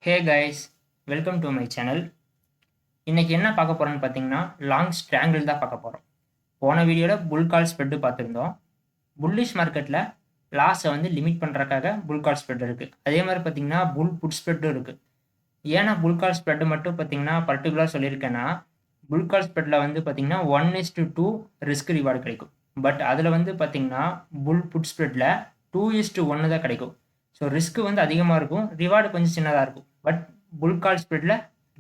Hey guys, welcome to my channel. இன்னைக்கு என்ன பார்க்க போறோம்னு பார்த்தீங்கன்னா லாங் ஸ்ட்ராங்கிள் தான் பார்க்க போகிறோம். போன வீடியோவில் புல் கால் ஸ்ப்ரெட்டு பார்த்துருந்தோம். புல்லிஷ் மார்க்கெட்டில் லாஸை வந்து லிமிட் பண்ணுறதுக்காக புல் கால் ஸ்ப்ரெட் இருக்குது. அதே மாதிரி பார்த்தீங்கன்னா புல் புட் ஸ்ப்ரெட்டும் இருக்குது. ஏன்னா புல் கால் ஸ்ப்ரெட்டு மட்டும் பார்த்தீங்கன்னா பர்டிகுலராக சொல்லியிருக்கேன்னா புல் கால் ஸ்ப்ரெட்டில் வந்து பார்த்தீங்கன்னா 1:2 ரிஸ்க் ரிவார்டு கிடைக்கும். பட் அதில் வந்து பார்த்தீங்கன்னா புல் புட் ஸ்ப்ரெட்டில் 2:1 தான் கிடைக்கும். ஸோ ரிஸ்க் வந்து அதிகமாக இருக்கும், ரிவார்டு கொஞ்சம் சின்னதாக இருக்கும். பட் புல் கால் ஸ்ப்ரெட்டில்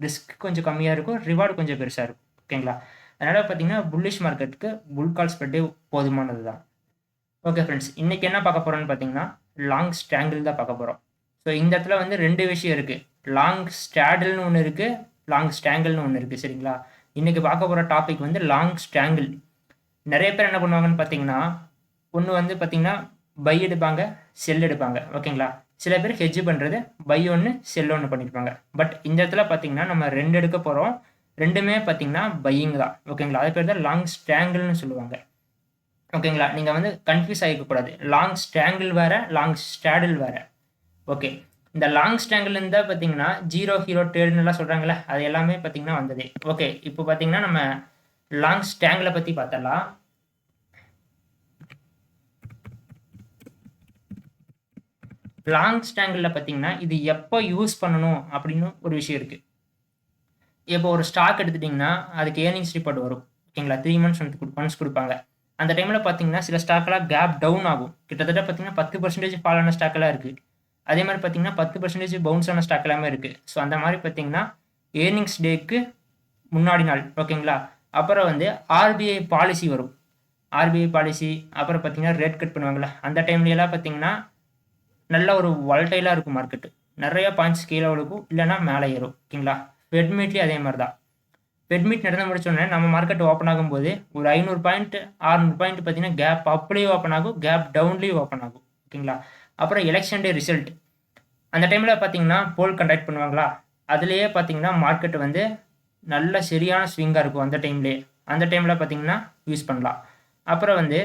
ரிஸ்க் கொஞ்சம் கம்மியாக இருக்கும், ரிவார்டு கொஞ்சம் பெருசாக இருக்கும். ஓகேங்களா? அதனால் பார்த்தீங்கன்னா புல்லிஷ் மார்க்கெட்டுக்கு புல் கால் ஸ்ப்ரெட்டே போதுமானது தான். ஓகே ஃப்ரெண்ட்ஸ், இன்றைக்கி என்ன பார்க்க போகிறோன்னு பார்த்தீங்கன்னா லாங் ஸ்ட்ராங்கிள் தான் பார்க்க போகிறோம். ஸோ இந்த இடத்துல வந்து ரெண்டு விஷயம் இருக்குது. லாங் ஸ்ட்ராடில்னு ஒன்று இருக்குது, லாங் ஸ்ட்ராங்கிள்னு ஒன்று இருக்குது. சரிங்களா? இன்றைக்கி பார்க்க போகிற டாபிக் வந்து லாங் ஸ்ட்ராங்கிள். நிறைய பேர் என்ன பண்ணுவாங்கன்னு பார்த்தீங்கன்னா ஒன்று வந்து பார்த்தீங்கன்னா பை எடுப்பாங்க, செல் எடுப்பாங்க. ஓகேங்களா? சில பேர் ஹெட்ஜ் பண்ணுறது பை ஒன்று செல் ஒன்று பண்ணியிருப்பாங்க. பட் இந்த இடத்துல பார்த்தீங்கன்னா நம்ம ரெண்டு எடுக்க போகிறோம். ரெண்டுமே பார்த்தீங்கன்னா பையிங் தான். ஓகேங்களா? அது பேர் தான் லாங் ஸ்ட்ராங்கிள்னு சொல்லுவாங்க. ஓகேங்களா? நீங்கள் வந்து கன்ஃபியூஸ் ஆகிக்கக்கூடாது. லாங் ஸ்ட்ராங்கிள் வேறு, லாங் ஸ்ட்ராடில் வேறு. ஓகே, இந்த லாங் ஸ்ட்ராங்கிள் இருந்தால் பார்த்தீங்கன்னா ஜீரோ ஹீரோ ட்ரேடுன்னெலாம் சொல்கிறாங்களே, அது எல்லாமே பார்த்தீங்கன்னா வந்தது. ஓகே, இப்போ பார்த்தீங்கன்னா நம்ம லாங் ஸ்ட்ராங்கிளை பற்றி பார்த்தலாம். லாங் ஸ்ட்ராங்கிளில் பார்த்தீங்கன்னா இது எப்போ யூஸ் பண்ணணும் அப்படின்னு ஒரு விஷயம் இருக்குது. இப்போ ஒரு ஸ்டாக் எடுத்துட்டிங்கன்னா அதுக்கு ஏர்னிங்ஸ் ரிப்போர்ட் வரும். ஓகேங்களா? 3 months ஒன்ஸ் கொடுப்பாங்க. அந்த டைமில் பார்த்தீங்கன்னா சில ஸ்டாக்கெலாம் கேப் டவுன் ஆகும். கிட்டத்தட்ட பார்த்தீங்கன்னா 10% ஃபால் ஆன ஸ்டாக்கெல்லாம் இருக்குது. அதே மாதிரி பார்த்தீங்கன்னா 10% பவுன்ஸ் ஆன ஸ்டாக் எல்லாமே இருக்குது. ஸோ அந்த மாதிரி பார்த்தீங்கன்னா ஏர்னிங்ஸ் டேக்கு முன்னாடி நாள். ஓகேங்களா? அப்புறம் வந்து ஆர்பிஐ பாலிசி வரும். ஆர்பிஐ பாலிசி அப்புறம் பார்த்தீங்கன்னா ரேட் கட் பண்ணுவாங்கள்ல, அந்த டைம்லலாம் பார்த்தீங்கன்னா நல்ல ஒரு வாலடைலாக இருக்கும் மார்க்கெட்டு. நிறைய பாயிண்ட்ஸ் கீழே விழுக்கும், இல்லைனா மேலே ஏறும். ஓகேங்களா? ஃபெட் மீட்லேயும் அதே மாதிரி தான். ஃபெட் மீட் நடந்து முடிச்சோடனே நம்ம மார்க்கெட் ஓப்பன் ஆகும்போது ஒரு 500 பாயிண்ட் 600 பாயிண்ட் பார்த்தீங்கன்னா கேப் அப்லேயும் ஓப்பன் ஆகும், கேப் டவுன்லேயும் ஓப்பன் ஆகும். ஓகேங்களா? அப்புறம் எலெக்ஷன் டே ரிசல்ட் அந்த டைமில் பார்த்தீங்கன்னா போல் கண்டக்ட் பண்ணுவாங்களா, அதுலேயே பார்த்தீங்கன்னா மார்க்கெட் வந்து நல்ல சரியான ஸ்விங்காக இருக்கும். அந்த டைமில் பார்த்தீங்கன்னா யூஸ் பண்ணலாம். அப்புறம் வந்து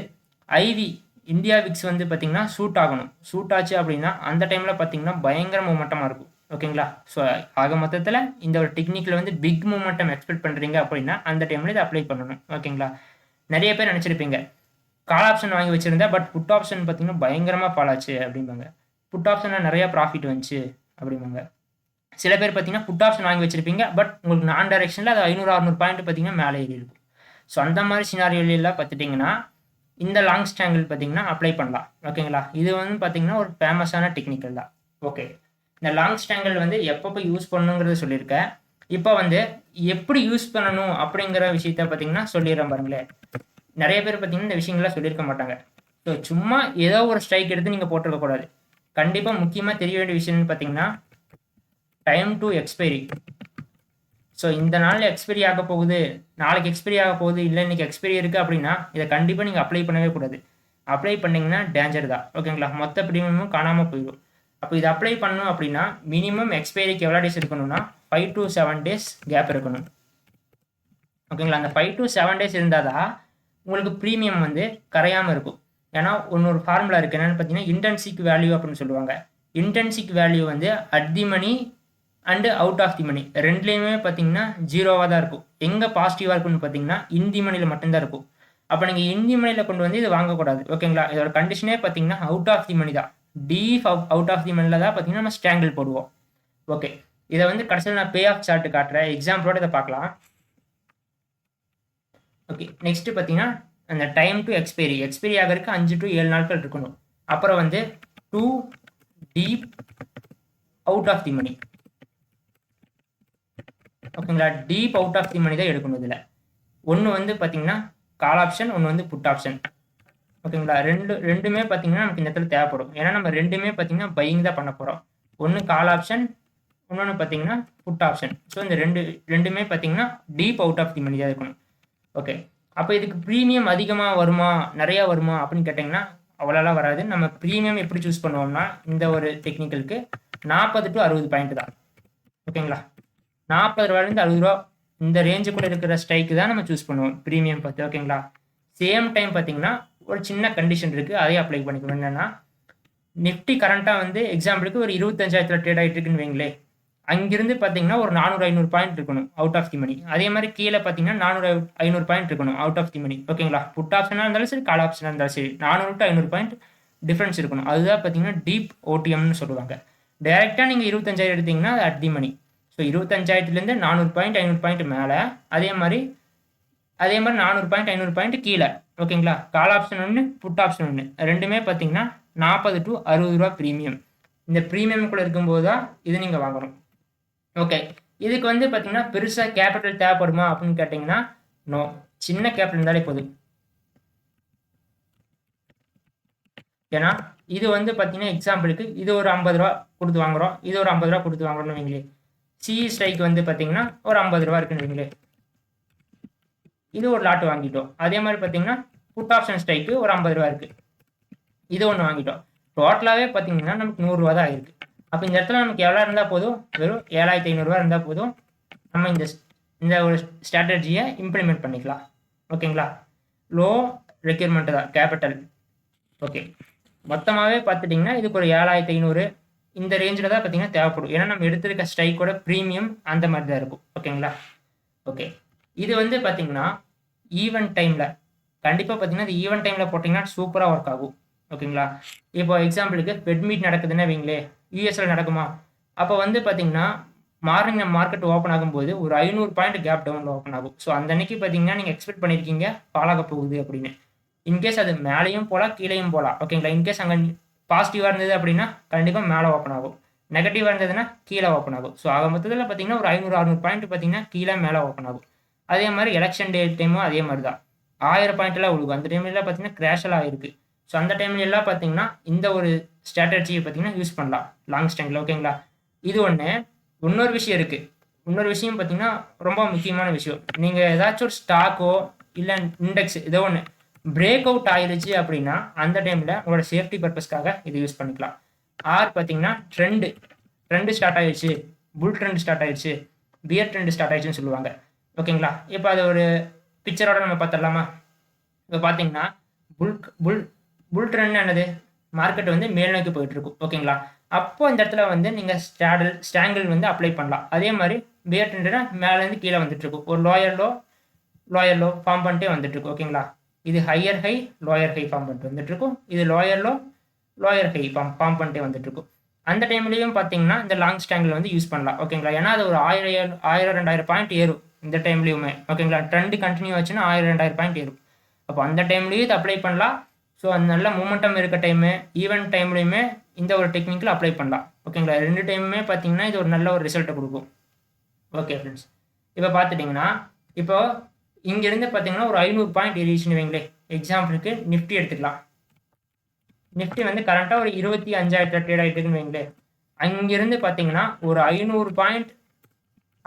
ஐவி இந்தியா விக்ஸ் வந்து பார்த்தீங்கன்னா சூட் ஆகணும். சூட் ஆச்சு அப்படின்னா அந்த டைமில் பார்த்தீங்கன்னா பயங்கர மூமெண்டமாக இருக்கும். ஓகேங்களா? ஸோ ஆக மொத்தத்தில் இந்த ஒரு டெக்னிக்கில் வந்து பிக் மூமெண்டம் எக்ஸ்பெக்ட் பண்ணுறீங்க அப்படின்னா அந்த டைமில் இதை அப்ளை பண்ணணும். ஓகேங்களா? நிறைய பேர் நினச்சிருப்பீங்க கால் ஆப்ஷன் வாங்கி வச்சுருந்தா பட் புட் ஆப்ஷன் பார்த்தீங்கன்னா பயங்கரமாக ஃபால் ஆச்சு அப்படிம்பாங்க. புட் ஆப்ஷனில் நிறையா ப்ராஃபிட் வந்துச்சு அப்படிம்பாங்க. சில பேர் பார்த்தீங்கன்னா புட் ஆப்ஷன் வாங்கி வச்சுருப்பீங்க, பட் உங்களுக்கு நான் டைரெக்ஷனில் அது 500-600 பாயிண்ட் பார்த்தீங்கன்னா மேலே ஏறி இருக்கும். ஸோ அந்த மாதிரி சினாரியோலாம் பார்த்துட்டிங்கன்னா இந்த லாங் ஸ்ட்ராங்கிள் பார்த்தீங்கன்னா அப்ளை பண்ணலாம். ஓகேங்களா? இது வந்து பார்த்தீங்கன்னா ஒரு ஃபேமஸான டெக்னிக்கல் தான். ஓகே, இந்த லாங் ஸ்ட்ராங்கிள் வந்து எப்பப்போ யூஸ் பண்ணணுங்கிறத சொல்லியிருக்கேன். இப்போ வந்து எப்படி யூஸ் பண்ணணும் அப்படிங்கிற விஷயத்த பார்த்தீங்கன்னா சொல்லிடுறேன் பாருங்களேன். நிறைய பேர் பார்த்தீங்கன்னா இந்த விஷயங்கள்லாம் சொல்லியிருக்க மாட்டாங்க. ஸோ சும்மா ஏதோ ஒரு ஸ்ட்ரைக் எடுத்து நீங்கள் போட்டிருக்கக்கூடாது. கண்டிப்பாக முக்கியமாக தெரிய வேண்டிய விஷயம்னு பார்த்தீங்கன்னா டைம் டு எக்ஸ்பைரி. ஸோ இந்த நாளில் எக்ஸ்பைரி ஆக போகுது, நாளைக்கு எக்ஸ்பைரி ஆக போகுது, இல்லை இன்றைக்கி எக்ஸ்பைரி இருக்குது அப்படின்னா இதை கண்டிப்பாக நீங்கள் அப்ளை பண்ணவே கூடாது. அப்ளை பண்ணிங்கன்னா டேஞ்சர் தான். ஓகேங்களா? மொத்த ப்ரீமியமும் காணாமல் போயிடும். அப்போ இதை அப்ளை பண்ணணும் அப்படின்னா மினிமம் எக்ஸ்பைரிக்கு எவ்வளோ டேஸ் இருக்கணும்னா 5 to 7 days கேப் இருக்கணும். ஓகேங்களா? அந்த 5 to 7 days இருந்தால் தான் உங்களுக்கு ப்ரீமியம் வந்து கரையாமல் இருக்கும். ஏன்னா ஒரு ஃபார்முலா இருக்குது, என்னென்னு பார்த்தீங்கன்னா இன்டென்சிக் வேல்யூ அப்படின்னு சொல்லுவாங்க. இன்டென்சிக் வேல்யூ வந்து at the money and out of the money ரெண்டுலேயுமே பார்த்தீங்கன்னா ஜீரோவாக தான் இருக்கும். எங்கே பாசிட்டிவாக இருக்குன்னு பார்த்தீங்கன்னா இந்தி மணியில் மட்டும்தான் இருக்கும். அப்போ நீங்கள் இந்தி மணியில் கொண்டு வந்து இது வாங்கக்கூடாது. ஓகேங்களா? இதோட கண்டிஷனே பார்த்தீங்கன்னா அவுட் ஆஃப் தி மணி தான். அவுட் ஆஃப் தி மணியில் தான் பார்த்தீங்கன்னா நம்ம ஸ்ட்ராங்கிள் போடுவோம். ஓகே, இதை வந்து கடைசியில் நான் பே ஆஃப் சார்ட்டு காட்டுறேன், எக்ஸாம்பிளோட இதை பார்க்கலாம். ஓகே, நெக்ஸ்ட்டு பார்த்தீங்கன்னா அந்த டைம் டு எக்ஸ்பைரி ஆகிறதுக்கு 5 to 7 நாட்கள் இருக்கணும். அப்புறம் வந்து 2 டீப் அவுட் ஆஃப் தி மணி. ஓகேங்களா? டீப் அவுட் ஆஃப் தி மணி தான் எடுக்கணும். இதில் ஒன்று வந்து பார்த்தீங்கன்னா கால் ஆப்ஷன், ஒன்று வந்து புட் ஆப்ஷன். ஓகேங்களா? ரெண்டுமே பார்த்தீங்கன்னா நமக்கு இந்த இடத்துல தேவைப்படும். ஏன்னா நம்ம ரெண்டுமே பார்த்தீங்கன்னா பையிங் தான் பண்ண போகிறோம். ஒன்று கால் ஆப்ஷன், இன்னொன்று பார்த்தீங்கன்னா புட் ஆப்ஷன். ஸோ இந்த ரெண்டுமே பார்த்தீங்கன்னா டீப் அவுட் ஆஃப் தி மணி தான் இருக்கணும். ஓகே, அப்போ இதுக்கு ப்ரீமியம் அதிகமாக வருமா, நிறையா வருமா அப்படின்னு கேட்டிங்கன்னா அவ்வளோலாம் வராது. நம்ம ப்ரீமியம் எப்படி சூஸ் பண்ணுவோம்னா இந்த ஒரு டெக்னிக்கலுக்கு 40 to 60 பாயிண்ட் தான். ஓகேங்களா? 40 ரூபாயிலேருந்து 60 ரூபா இந்த ரேஞ்சுக்குள்ளே இருக்கிற ஸ்ட்ரைக்கு தான் நம்ம சூஸ் பண்ணுவோம் ப்ரீமியம் பார்த்து. ஓகேங்களா? சேம் டைம் பார்த்தீங்கன்னா ஒரு சின்ன கண்டிஷன் இருக்குது, அதையும் அப்ளை பண்ணிக்கணும். என்னென்னா நிஃப்டி கரண்ட்டாக வந்து எக்ஸாம்பிளுக்கு ஒரு 25,000 ட்ரேட் ஆகிட்டு இருக்குன்னு வைங்களே, அங்கிருந்து பார்த்தீங்கன்னா ஒரு 400-500 பாயிண்ட் இருக்கணும் அவுட் ஆஃப் தி மணி. அதே மாதிரி கீழே பார்த்தீங்கன்னா 400-500 பாயிண்ட் இருக்கணும் அவுட் ஆஃப் தி மணி. ஓகேங்களா? புட் ஆப்ஷனாக இருந்தாலும் சரி, கால் ஆப்ஷனாக இருந்தாலும் சரி, 400 to 500 பாயிண்ட் டிஃபரன்ஸ் இருக்கணும். அதுதான் பார்த்தீங்கன்னா டீப் ஓடிஎம்னு சொல்லுவாங்க. டைரெக்டாக நீங்கள் 25,000 எடுத்தீங்கன்னா அது அட் தி மணி. ஸோ 25,000லேருந்து 400 பாயிண்ட் 500 பாயிண்ட் மேலே, அதே மாதிரி 400 பாயிண்ட் 500 பாயிண்ட் கீழே. ஓகேங்களா? கால் ஆப்ஷன் ஒன்று, புட் ஆப்ஷன் ஒன்று, ரெண்டுமே பார்த்தீங்கன்னா 40 to 60 ரூபா ப்ரீமியம். இந்த ப்ரீமியம்குள்ளே இருக்கும்போது தான் இது நீங்கள் வாங்கணும். ஓகே, இதுக்கு வந்து பார்த்தீங்கன்னா பெருசாக கேபிட்டல் தேவைப்படுமா அப்படின்னு கேட்டிங்கன்னா நோ, சின்ன கேபிட்டல் இருந்தாலே போதும். ஏன்னா இது வந்து பார்த்தீங்கன்னா எக்ஸாம்பிளுக்கு இது ஒரு 50 ரூபா கொடுத்து வாங்குறோம், இது ஒரு 50 ரூபா கொடுத்து வாங்குறோம்னு வைங்களே. சிஇ ஸ்ட்ரைக் வந்து பார்த்தீங்கன்னா ஒரு 50 ரூபா இருக்குன்னு வைங்களே. இது ஒரு லாட் வாங்கிட்டோம். அதே மாதிரி பார்த்தீங்கன்னா புட் ஆப்ஷன் ஸ்ட்ரைக்கு ஒரு 50 ரூபா இருக்குது, இது ஒன்று வாங்கிட்டோம். டோட்டலாகவே பார்த்தீங்கன்னா நமக்கு 100 ரூபா தான் ஆயிருக்கு. அப்போ இந்த இடத்துல நமக்கு எவ்வளோ இருந்தால் போதும், வெறும் 7,500 ரூபா இருந்தால் போதும், நம்ம இந்த ஒரு ஸ்ட்ராட்டஜியை இம்ப்ளிமெண்ட் பண்ணிக்கலாம். ஓகேங்களா? லோ ரெக்யர்மெண்ட் தான் கேபிட்டல். ஓகே, மொத்தமாகவே பார்த்துட்டிங்கன்னா இதுக்கு ஒரு 7,500 இந்த ரேஞ்சில் தான் பார்த்தீங்கன்னா தேவைப்படும். ஏன்னா நம்ம எடுத்திருக்க ஸ்ட்ரைக்கோட ப்ரீமியம் அந்த மாதிரி தான் இருக்கும். ஓகேங்களா? ஓகே, இது வந்து பார்த்தீங்கன்னா ஈவென்ட் டைமில் கண்டிப்பாக பார்த்தீங்கன்னா இது ஈவென்ட் டைமில் போட்டிங்கன்னா சூப்பராக ஒர்க் ஆகும். ஓகேங்களா? இப்போ எக்ஸாம்பிளுக்கு ஃபெட் மீட் நடக்குதுன்னா வைங்களே, யூஎஸ்ல நடக்குமா, அப்போ வந்து பார்த்தீங்கன்னா மார்னிங் நம்ம மார்க்கெட் ஓப்பன் ஆகும்போது ஒரு 500 பாயிண்ட் கேப் டவுனில் ஓப்பன் ஆகும். ஸோ அந்த அன்னைக்கு பார்த்தீங்கன்னா நீங்கள் எக்ஸ்பெக்ட் பண்ணியிருக்கீங்க பாலாக போகுது அப்படின்னு. இன்கேஸ் அது மேலேயும் போகலாம் கீழேயும் போகலாம். ஓகேங்களா? இன்கேஸ் அங்கே பாசிட்டிவாக இருந்தது அப்படின்னா கண்டிப்பாக மேலே ஓப்பன் ஆகும், நெகட்டிவாக இருந்ததுன்னா கீழே ஓப்பன் ஆகும். ஸோ ஆக மொத்தத்தில் பார்த்தீங்கன்னா ஒரு 500-600 பாயிண்ட் பார்த்தீங்கன்னா கீழே மேலே ஓப்பன் ஆகும். அதே மாதிரி எலெக்ஷன் டே டைமும் அதே மாதிரி தான் 1000 பாயிண்ட்லாம் உழுகும். அந்த டைம்லாம் பார்த்தீங்கன்னா கிராஷெல்லாம் ஆயிருக்கு. ஸோ அந்த டைம்ல எல்லாம் பார்த்தீங்கன்னா இந்த ஒரு ஸ்ட்ராட்டஜியை பார்த்தீங்கன்னா யூஸ் பண்ணலாம் லாங் ஸ்டாங்கில். ஓகேங்களா? இது ஒன்று. இன்னொரு விஷயம் இருக்குது. இன்னொரு விஷயம் பார்த்தீங்கன்னா ரொம்ப முக்கியமான விஷயம். நீங்கள் ஏதாச்சும் ஒரு ஸ்டாக்கோ இல்லை இண்டெக்ஸ் ஏதோ ஒன்று பிரேக் அவுட் ஆயிடுச்சு அப்படின்னா அந்த டைமில் உங்களோட சேஃப்டி பர்பஸ்க்காக இது யூஸ் பண்ணிக்கலாம். ஆர் பார்த்தீங்கன்னா ட்ரெண்டு ஸ்டார்ட் ஆயிடுச்சு, புல் ட்ரெண்ட் ஸ்டார்ட் ஆயிடுச்சு, பியர் ட்ரெண்ட் ஸ்டார்ட் ஆயிடுச்சுன்னு சொல்லுவாங்க. ஓகேங்களா? இப்போ அது ஒரு பிக்சரோட நம்ம பார்த்துடலாமா? இப்போ பார்த்தீங்கன்னா புல் ட்ரெண்ட் என்னது, மார்க்கெட் வந்து மேல் நோக்கி போயிட்டு இருக்கும். ஓகேங்களா? அப்போ இந்த இடத்துல வந்து நீங்கள் ஸ்டாங்கிள் வந்து அப்ளை பண்ணலாம். அதே மாதிரி பியர் ட்ரெண்ட்னா மேலேருந்து கீழே வந்துட்டு இருக்கும், ஒரு லோயர் லோ ஃபார்ம் பண்ணிட்டே வந்துட்டு இருக்கும். ஓகேங்களா? இது higher high lower high form பண்ணிட்டு வந்துட்டு இருக்கும், இது lower low lower high form பண்ணிட்டே வந்துட்டு இருக்கும். அந்த டைம்லையும் பார்த்தீங்கன்னா இந்த லாங் ஸ்டாங்கிள் வந்து யூஸ் பண்ணலாம். ஓகேங்களா? ஏன்னா அது ஒரு 1000-2000 பாயிண்ட் ஏறும் இந்த டைம்லையுமே. ஓகேங்களா? ட்ரெண்டு கண்டினியூ ஆச்சுன்னா 1000-2000 பாயிண்ட் ஏறும். அப்போ அந்த டைம்லேயும் இது அப்ளை பண்ணலாம். ஸோ அந்த நல்ல மூமெண்டம் இருக்க டைமு ஈவெண்ட் டைம்லையுமே இந்த ஒரு டெக்னிக்கில் அப்ளை பண்ணலாம். ஓகேங்களா? ரெண்டு டைமுமே பார்த்தீங்கன்னா இது ஒரு நல்ல ஒரு ரிசல்ட்டை கொடுக்கும். ஓகே ஃப்ரெண்ட்ஸ், இப்போ பார்த்துட்டிங்கன்னா இப்போ இங்கேருந்து பார்த்தீங்கன்னா ஒரு 500 பாயிண்ட் ஏறிச்சுன்னு வைங்களேன். எக்ஸாம்பிளுக்கு நிஃப்டி எடுத்துக்கலாம். நிஃப்டி வந்து கரண்ட்டாக ஒரு 25,000 ட்ரேட் ஆகிட்டு இருக்குன்னு வைங்களேன். அங்கேருந்து பார்த்தீங்கன்னா ஒரு 500 பாயிண்ட்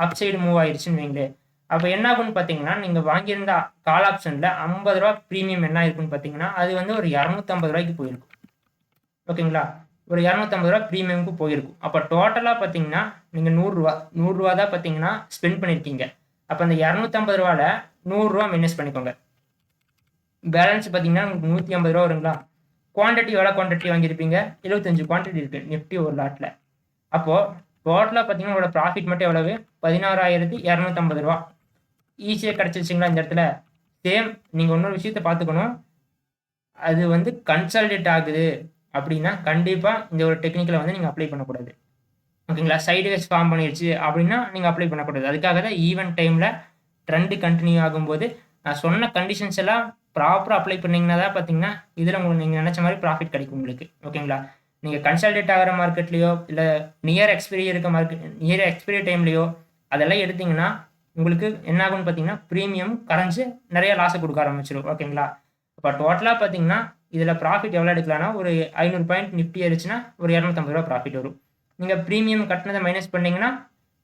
அப் சைடு மூவ் ஆயிடுச்சுன்னு வைங்களேன். அப்போ என்ன ஆகுன்னு பார்த்தீங்கன்னா நீங்கள் வாங்கியிருந்த கால் ஆப்ஷனில் 50 ரூபா ப்ரீமியம் என்ன இருக்குன்னு பார்த்தீங்கன்னா அது வந்து ஒரு 250 ரூபாய்க்கு போயிருக்கும். ஓகேங்களா? ஒரு 250 ரூபா ப்ரீமியமுக்கு போயிருக்கும். அப்போ டோட்டலாக பார்த்தீங்கன்னா நீங்கள் 100 ரூபா தான் பார்த்தீங்கன்னா ஸ்பெண்ட் பண்ணியிருக்கீங்க. அப்போ அந்த 250 ரூபாவில் 100 ரூபா மைனஸ் பண்ணிக்கோங்க. பேலன்ஸ் பார்த்தீங்கன்னா உங்களுக்கு 150 ரூபா வருங்களா? குவான்டிட்டி எவ்வளோ குவான்டிட்டி வாங்கியிருப்பீங்க? 75 குவான்டிட்டி இருக்குது நிஃப்டி ஒரு லாட்டில். அப்போது டோட்டலாக பார்த்தீங்கன்னா உங்களோட ப்ராஃபிட் மட்டும் எவ்வளவு? 16,250 ரூபா ஈஸியாக கிடச்சிருச்சிங்களா? இந்த இடத்துல சேம் நீங்கள் இன்னொரு விஷயத்த பார்த்துக்கணும். அது வந்து கன்சாலிடேட் ஆகுது அப்படின்னா கண்டிப்பாக இந்த ஒரு டெக்னிக்கில் வந்து நீங்கள் அப்ளை பண்ணக்கூடாது. ஓகேங்களா? சைடுவேஸ் ஃபார்ம் பண்ணிடுச்சு அப்படின்னா நீங்கள் அப்ளை பண்ணக்கூடாது. அதுக்காக தான் ஈவெண்ட் டைமில் ட்ரெண்டு கண்டினியூ ஆகும்போது நான் சொன்ன கண்டிஷன்ஸ் எல்லாம் ப்ராப்பராக அப்ளை பண்ணிங்கன்னா தான் பார்த்தீங்கன்னா இதில் உங்களுக்கு நீங்கள் நினச்ச மாதிரி ப்ராஃபிட் கிடைக்கும் உங்களுக்கு. ஓகேங்களா? நீங்கள் கன்சாலிடேட் ஆகிற மார்க்கெட்லேயோ இல்லை நியர் எக்ஸ்பைரி டைம்லேயோ அதெல்லாம் எடுத்திங்கன்னா உங்களுக்கு என்ன ஆகும்னு பார்த்தீங்கன்னா ப்ரீமியம் கரைஞ்சி நிறைய லாஸை கொடுக்க ஆரம்பிச்சிடும். ஓகேங்களா? இப்போ டோட்டலாக பார்த்தீங்கன்னா இதில் ப்ராஃபிட் எவ்வளோ எடுக்கலாம்னா ஒரு 500 பாயிண்ட் நிஃப்டி ஏறிச்சுன்னா ஒரு 250 ரூபா ப்ராஃபிட் வரும். நீங்கள் ப்ரீமியம் கட்டினதை மைனஸ் பண்ணிங்கன்னா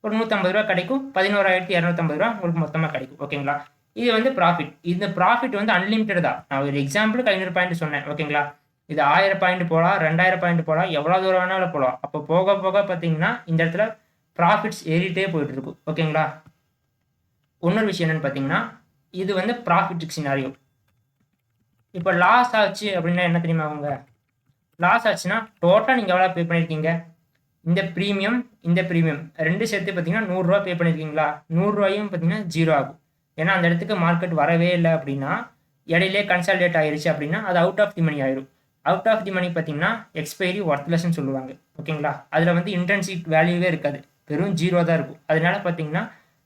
ஒரு 150 ரூபா கிடைக்கும். 11,250 ரூபா உங்களுக்கு மொத்தமாக கிடைக்கும். ஓகேங்களா? இது வந்து ப்ராஃபிட். இந்த ப்ராஃபிட் வந்து அன்லிமிட்டட் தான். நான் ஒரு எக்ஸாம்பிளுக்கு 500 பாயிண்ட் சொன்னேன். ஓகேங்களா? இது 1000 பாயிண்ட் போகலாம், 2000 பாயிண்ட் போகலாம், எவ்வளோ தூரம் வேணாலும் போகலாம். அப்போ போக போக பார்த்தீங்கன்னா இந்த இடத்துல ப்ராஃபிட்ஸ் ஏறிட்டே போயிட்டு இருக்கும். ஓகேங்களா? இன்னொரு விஷயம் என்னென்னு பார்த்தீங்கன்னா இது வந்து ப்ராஃபிட் சினாரியோ. இப்போ லாஸ் ஆச்சு அப்படின்னா என்ன தெரியுமா? அவங்க லாஸ் ஆச்சுன்னா டோட்டலாக நீங்கள் எவ்வளோ பே பண்ணியிருக்கீங்க? இந்த ப்ரீமியம் இந்த ப்ரீமியம் ரெண்டு சேர்த்து பார்த்தீங்கன்னா 100 ரூபா பே பண்ணியிருக்கீங்களா, 100 ரூபாயும் பார்த்தீங்கன்னா 0 ஆகும். ஏன்னா அந்த இடத்துக்கு மார்க்கெட் வரவே இல்லை அப்படின்னா, இடையிலே கன்சாலிடேட் ஆயிருச்சு அப்படின்னா அது அவுட் ஆஃப் தி மணி ஆயிரும். அவுட் ஆஃப் தி மணி பார்த்தீங்கன்னா எக்ஸ்பைரி ஒர்த்லெஸ்ன்னு சொல்லுவாங்க. ஓகேங்களா, அதில் வந்து இன்ட்ரின்சிக் வேல்யூவே இருக்காது, வெறும் 0 தான் இருக்கும். அதனால பார்த்தீங்கன்னா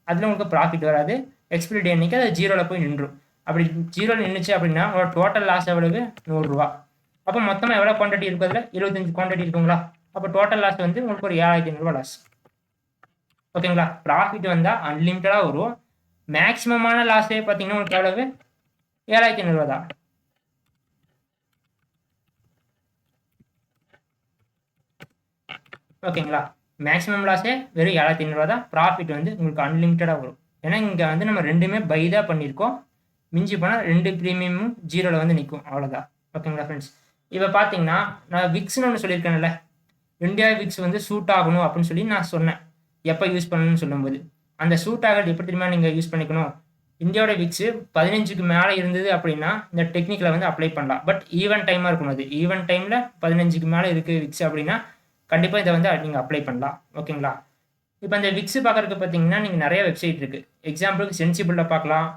அதில் உங்களுக்கு ப்ராஃபிட் வராது. எக்ஸ்பைரி டே அன்னைக்கு அது 0ல் போய் நின்றும். அப்படி 0ல் நின்றுச்சு அப்படின்னா உங்களோட டோட்டல் லாஸ் எவ்வளவு, 100 ரூபா. அப்போ மொத்தமாக எவ்வளோ குவான்டிட்டி இருக்கும், அதில் 75 குவான்டிட்டி இருக்குங்களா. அப்போ டோட்டல் லாஸ் வந்து உங்களுக்கு ஒரு 7500 ரூபா லாஸ். ஓகேங்களா, ப்ராஃபிட் வந்தால் அன்லிமிட்டடாக வரும். மேக்ஸிமமான லாஸே பார்த்தீங்கன்னா உங்களுக்கு எவ்வளவு, 7500 ரூபா தான். ஓகேங்களா, மேக்ஸிமம் லாஸே வெறும் 7500 ரூபா தான். ப்ராஃபிட் வந்து உங்களுக்கு அன்லிமிட்டடாக வரும். ஏன்னா இங்கே வந்து நம்ம ரெண்டுமே பை தான் பண்ணியிருக்கோம். மிஞ்சி போனால் 2 ப்ரீமியமும் 0ல் வந்து நிற்கும், அவ்வளோதான். ஓகேங்களா ஃப்ரெண்ட்ஸ், இப்போ பார்த்தீங்கன்னா நான் விக்ஸ்னு ஒன்று சொல்லியிருக்கேன்ல, இந்தியா விக்ஸ் வந்து சூட் ஆகணும் அப்படின்னு சொல்லி நான் சொன்னேன் எப்போ யூஸ் பண்ணணும்னு சொல்லும்போது. அந்த சூட் ஆகிறது எப்படி தெரியுமா நீங்கள் யூஸ் பண்ணிக்கணும், இந்தியாவோட விக்ஸு 15க்கு மேலே இருந்தது அப்படின்னா இந்த டெக்னிக்கில் வந்து அப்ளை பண்ணலாம். பட் ஈவென்ட் டைமாக இருக்கணும். அது ஈவென்ட் டைமில் 15க்கு மேலே இருக்குது விக்ஸ் அப்படின்னா கண்டிப்பாக இதை வந்து நீங்கள் அப்ளை பண்ணலாம். ஓகேங்களா, இப்போ இந்த விக்ஸ் பார்க்குறதுக்கு பார்த்தீங்கன்னா நீங்கள் நிறைய வெப்சைட் இருக்குது. எக்ஸாம்பிளுக்கு சென்சிபிளில் பார்க்கலாம்,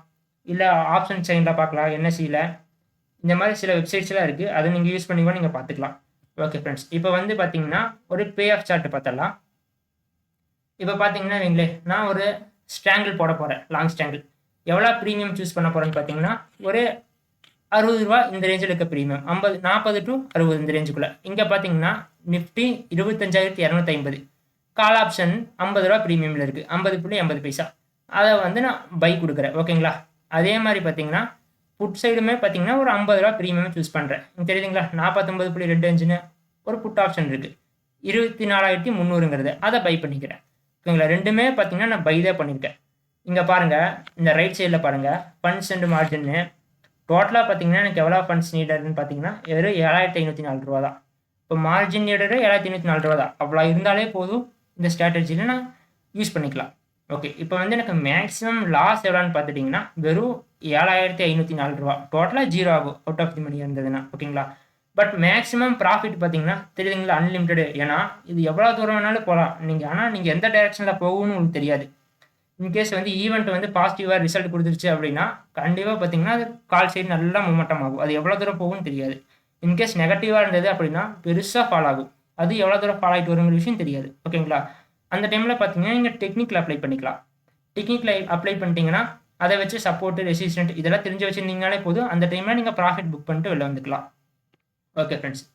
இல்லை ஆப்ஷன் சைனில் பார்க்கலாம், என்எஸ்சியில். இந்த மாதிரி சில வெப்சைட்ஸ்லாம் இருக்குது, அதை நீங்கள் யூஸ் பண்ணி கூட நீங்கள் பார்த்துக்கலாம். ஓகே ஃப்ரெண்ட்ஸ், இப்போ வந்து பார்த்தீங்கன்னா ஒரு பே ஆஃப் சார்ட் பார்த்துடலாம். இப்போ பார்த்தீங்கன்னா வைங்களே, நான் ஒரு ஸ்ட்ராங்கிள் போட போகிறேன், லாங் ஸ்ட்ராங்கிள். எவ்வளோ ப்ரீமியம் சூஸ் பண்ண போகிறேன்னு பார்த்தீங்கன்னா ஒரு 60 ரூபா இந்த ரேஞ்சில் இருக்க ப்ரீமியம், 40 to 60 இந்த ரேஞ்சுக்குள்ளே. இங்கே பார்த்தீங்கன்னா நிஃப்டி 25,250, கால் ஆப்ஷன் 50 ரூபா ப்ரீமியமில் இருக்குது, 50.80 பைசா. அதை வந்து நான் பை கொடுக்குறேன். ஓகேங்களா, அதே மாதிரி பார்த்தீங்கன்னா புட் சைடுமே பார்த்தீங்கன்னா ஒரு 50 ரூபா ப்ரீமியம் சூஸ் பண்ணுறேன். உங்களுக்கு தெரியுதுங்களா, 49.25ன்னு ஒரு புட் ஆப்ஷன் இருக்குது, 24,300ங்கிறது அதை பை பண்ணிக்கிறேன். ஓகேங்களா, ரெண்டுமே பார்த்தீங்கன்னா நான் பை தான் பண்ணியிருக்கேன். இங்கே பாருங்கள், இந்த ரைட் சைடில் பாருங்கள், ஃபண்ட்ஸ் அண்ட் மார்ஜின்னு டோட்டலாக பார்த்தீங்கன்னா எனக்கு எவ்வளோ ஃபண்ட்ஸ் நீடட்னு பார்த்தீங்கன்னா வெறும் 7,504 ரூபா தான். இப்போ மார்ஜின் நீடடு 7,504 ரூபா தான். அவ்வளோ இருந்தாலே போதும், இந்த ஸ்ட்ராட்டஜியில் நான் யூஸ் பண்ணிக்கலாம். ஓகே, இப்போ வந்து எனக்கு மேக்ஸிமம் லாஸ் எவ்வளோன்னு பார்த்துட்டிங்கன்னா வெறும் 7,504 ரூபா. டோட்டலாக 0 ஆகும் அவுட் ஆஃப் தி மணி இருந்ததுன்னா. ஓகேங்களா, பட் மேக்ஸிமம் ப்ராஃபிட் பார்த்தீங்கன்னா தெரியுதுங்களா, அன்லிமிட்டடு. ஏன்னா இது எவ்வளோ தூரம் வேணாலும் போகலாம் நீங்கள், ஆனால் நீங்கள் எந்த டைரெக்ஷனில் போகணும்னு உங்களுக்கு தெரியாது. இன்கேஸ் வந்து ஈவெண்ட் வந்து பாசிட்டிவாக ரிசல்ட் கொடுத்துருச்சு அப்படின்னா கண்டிப்பாக பார்த்தீங்கன்னா அது கால் சைடு நல்லா மூமெண்டம் ஆகும். அது எவ்வளோ தூரம் போகும்னு தெரியாது. இன்கேஸ் நெகட்டிவாக இருந்தது அப்படின்னா பெருசாக ஃபால் ஆகும். அது எவ்வளோ தூரம் ஃபால் ஆகிட்டு வருங்கிற விஷயம் தெரியாது. ஓகேங்களா, அந்த டைமில் பார்த்தீங்கன்னா நீங்கள் டெக்னிக்கில் அப்ளை பண்ணிக்கலாம். டெக்னிக்கில் அப்ளை பண்ணிட்டீங்கன்னா அதை வச்சு சப்போர்ட், ரெசிஸ்டன்ட் இதெல்லாம் தெரிஞ்சு வச்சுருந்தீங்கனாலே போதும். அந்த டைமில் நீங்கள் ப்ராஃபிட் புக் பண்ணிட்டு வெளில வந்துக்கலாம். ஓகே ஃப்ரெண்ட்ஸ்,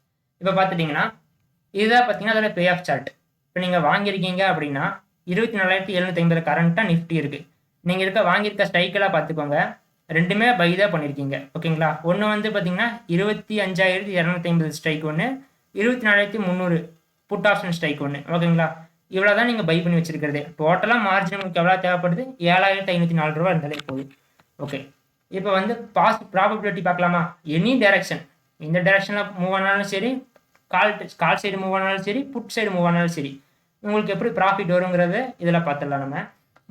இப்போ பார்த்துட்டிங்கன்னா இதுதான் பார்த்தீங்கன்னா அதோட பே ஆஃப் சார்ட். இப்போ நீங்கள் வாங்கியிருக்கீங்க அப்படின்னா 24,750 கரண்ட்டாக நிஃப்டி இருக்குது. நீங்கள் வாங்கியிருக்க ஸ்ட்ரைக்கெல்லாம் பார்த்துக்கோங்க, ரெண்டுமே பை தான் பண்ணியிருக்கீங்க. ஓகேங்களா, ஒன்று வந்து பார்த்தீங்கன்னா 25,250 ஸ்ட்ரைக் ஒன்று, 24,300 புட் ஆப்ஷன் ஸ்ட்ரைக் ஒன்று. ஓகேங்களா, இவ்வளோ தான் நீங்கள் பை பண்ணி வச்சுருக்கிறது. டோட்டலாக மார்ஜின் உங்களுக்கு எவ்வளோ தேவைப்படுது, 7,504 ரூபா இருந்தாலே போகுது. ஓகே, இப்போ வந்து ப்ராபபிலிட்டி பார்க்கலாமா. எனி டைரக்ஷன், இந்த டைரக்ஷனில் மூவ் ஆனாலும் சரி, கால் சைடு மூவ் ஆனாலும் சரி, புட் சைடு மூவ் ஆனாலும் சரி, உங்களுக்கு எப்படி ப்ராஃபிட் வருங்கிறத இதில் பார்த்துடலாம் நம்ம.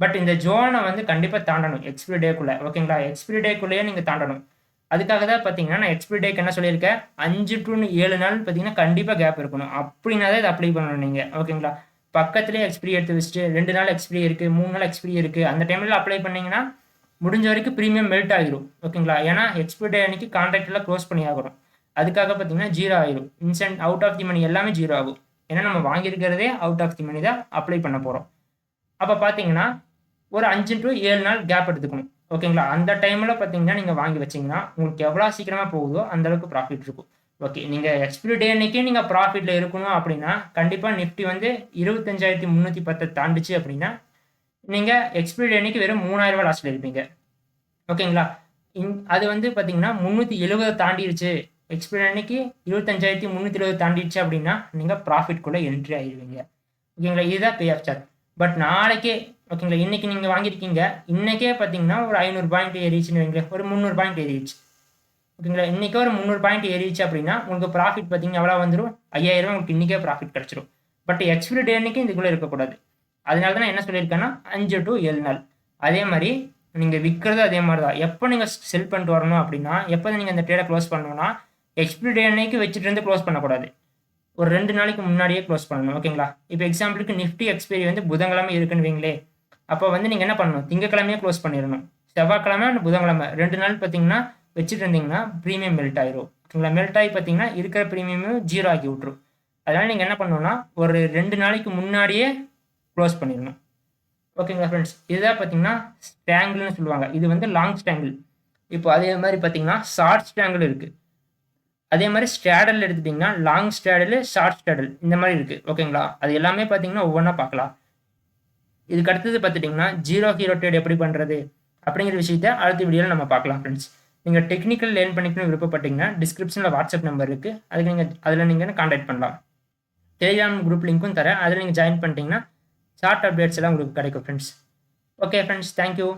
பட் இந்த ஜோனை வந்து கண்டிப்பாக தாண்டணும் எக்ஸ்பிரி டேக்குள்ளே. ஓகேங்களா, எக்ஸ்பிரி டேக்குள்ளேயே நீங்கள் தாண்டணும். அதுக்காக தான் பார்த்தீங்கன்னா நான் எக்ஸ்பிரி டேக்கு என்ன சொல்லியிருக்கேன், 5 to 7 நாள் பார்த்தீங்கன்னா கண்டிப்பாக கேப் இருக்கணும். அப்படின்னா தான் இதை அப்ளை பண்ணணும் நீங்கள். ஓகேங்களா, பக்கத்துலேயே எக்ஸ்பிரி எடுத்து வச்சுட்டு 2 நாள் எக்ஸ்பிரி இருக்குது, 3 நாள் எக்ஸ்பிரி இருக்குது, அந்த டைமில் அப்ளை பண்ணிங்கன்னா முடிஞ்ச வரைக்கும் ப்ரீமியம் மெல்ட் ஆகிடும். ஓகேங்களா, ஏன்னா எக்ஸ்பிரி டே அன்றைக்கி கான்ட்ராக்டெல்லாம் க்ளோஸ் பண்ணி ஆகணும். அதுக்காக பார்த்தீங்கன்னா 0 ஆகிடும். இன்சென்ட் அவுட் ஆஃப் தி மணி எல்லாமே 0 ஆகும். ஏன்னா நம்ம வாங்கியிருக்கிறதே அவுட் ஆஃப் தி மணி தான் அப்ளை பண்ண போகிறோம். அப்போ பார்த்தீங்கன்னா ஒரு 5 to 7 நாள் கேப் எடுத்துக்கணும். ஓகேங்களா, அந்த டைமில் பார்த்தீங்கன்னா நீங்கள் வாங்கி வச்சிங்கன்னா உங்களுக்கு எவ்வளோ சீக்கிரமாக போகுதோ அந்தளவுக்கு ப்ராஃபிட் இருக்கும். ஓகே, நீங்கள் எக்ஸ்பிரி டே அன்னைக்கே நீங்கள் ப்ராஃபிட்டில் இருக்கணும் அப்படின்னா கண்டிப்பாக நிஃப்டி வந்து 25,310 தாண்டிச்சு அப்படின்னா நீங்கள் எக்ஸ்பிரி டே அன்னைக்கு வெறும் 3,000 ரூபா லாஸில் இருப்பீங்க. ஓகேங்களா, அது வந்து பார்த்தீங்கன்னா 370 தாண்டிடுச்சு, எக்ஸ்பிரி அன்னைக்கு 25,320 தாண்டிடுச்சு அப்படின்னா நீங்கள் ப்ராஃபிட்குள்ளே என்ட்ரி ஆகிடுவீங்க. ஓகேங்களா, இதுதான் பே ஆஃப் சார்ட். பட் நாளைக்கே, ஓகேங்களா, இன்றைக்கி நீங்கள் வாங்கியிருக்கீங்க, இன்றைக்கே பார்த்தீங்கன்னா ஒரு 500 பாயிண்ட் ஏறிச்சுன்னு வைங்களேன், ஒரு 300 பாயிண்ட் ஏறிடுச்சு. ஓகேங்களா, இன்றைக்கே ஒரு 300 பாயிண்ட் ஏறிடுச்சு அப்படின்னா உங்களுக்கு ப்ராஃபிட் பார்த்தீங்கன்னா எவ்வளோ வந்துடும், 5,000 ரூபா உங்களுக்கு இன்றைக்கே ப்ராஃபிட் கிடச்சிடும். பட் எக்ஸ்பிரி டே அன்றைக்கி இதுக்குள்ளே இருக்கக்கூடாது. அதனால தான் நான் என்ன சொல்லியிருக்கேன்னா 5 to 7 நாள். அதே மாதிரி நீங்கள் விற்கிறது அதே மாதிரி தான். எப்போ நீங்கள் செல் பண்ணிட்டு வரணும் அப்படின்னா, எப்போ நீங்கள் அந்த ட்ரேடை க்ளோஸ் பண்ணணும்னா எக்ஸ்பிரி டே அன்னைக்கு வச்சுட்டு இருந்து க்ளோஸ் பண்ணக்கூடாது. ஒரு 2 நாளைக்கு முன்னாடியே க்ளோஸ் பண்ணணும். ஓகேங்களா? இப்போ எக்ஸாம்பிளுக்கு நிஃப்டி எக்ஸ்பைரி வந்து புதன்கிழமை இருக்குன்னு வைங்களேன். அப்போ வந்து நீங்க என்ன பண்ணணும்? திங்கட்கிழமையே க்ளோஸ் பண்ணிரணும். செவ்வாய்க்கிழமை அண்ட் புதன்கிழமை 2 நாள் பார்த்தீங்கன்னா வச்சுட்டு இருந்தீங்கன்னா பிரீமியம் மெல்ட் ஆயிரும். ஓகேங்களா? மெல்ட் ஆகி பார்த்தீங்கன்னா இருக்கிற பிரீமியமும் 0 ஆக்கி விட்டுரும். அதனால நீங்க என்ன பண்ணணும்னா ஒரு 2 நாளைக்கு முன்னாடியே க்ளோஸ் பண்ணிடணும். ஓகேங்களா ஃப்ரெண்ட்ஸ்? இதுதான் பார்த்தீங்கன்னா ஸ்ட்ராங்கிள்னு சொல்லுவாங்க. இது வந்து லாங் ஸ்ட்ராங்கிள். இப்போ அதே மாதிரி பார்த்தீங்கன்னா ஷார்ட் ஸ்ட்ராங்கிள் இருக்கு. அதே மாதிரி ஸ்ட்ராடல் எடுத்துட்டிங்கன்னா லாங் ஸ்ட்ராடல், ஷார்ட் ஸ்ட்ராடல் இந்த மாதிரி இருக்கு. ஓகேங்களா? அது எல்லாமே பார்த்தீங்கன்னா ஒவ்வொன்றா பார்க்கலாம். இதுக்கு அடுத்தது பார்த்துட்டிங்கன்னா ஜீரோ ஹீரோ ட்ரேட் எப்படி பண்ணுறது அப்படிங்கிற விஷயத்த அடுத்த வீடியோவில் நம்ம பார்க்கலாம் ஃப்ரெண்ட்ஸ். நீங்கள் டெக்னிக்கல் லேர்ன் பண்ணிக்கணும்னு விருப்பப்பட்டீங்கன்னா டிஸ்கிரிப்ஷனில் வாட்ஸ்அப் நம்பர் இருக்குது. அதுக்கு அதில் நீங்கள் கான்டாக்ட் பண்ணலாம். டெலிகிராம் குரூப் லிங்க்கும் தரேன். அதில் நீங்கள் ஜாயின் பண்ணிட்டீங்கன்னா ஷார்ட் அப்டேட்ஸ் எல்லாம் உங்களுக்கு கிடைக்கும் ஃப்ரெண்ட்ஸ். Okay friends, thank you.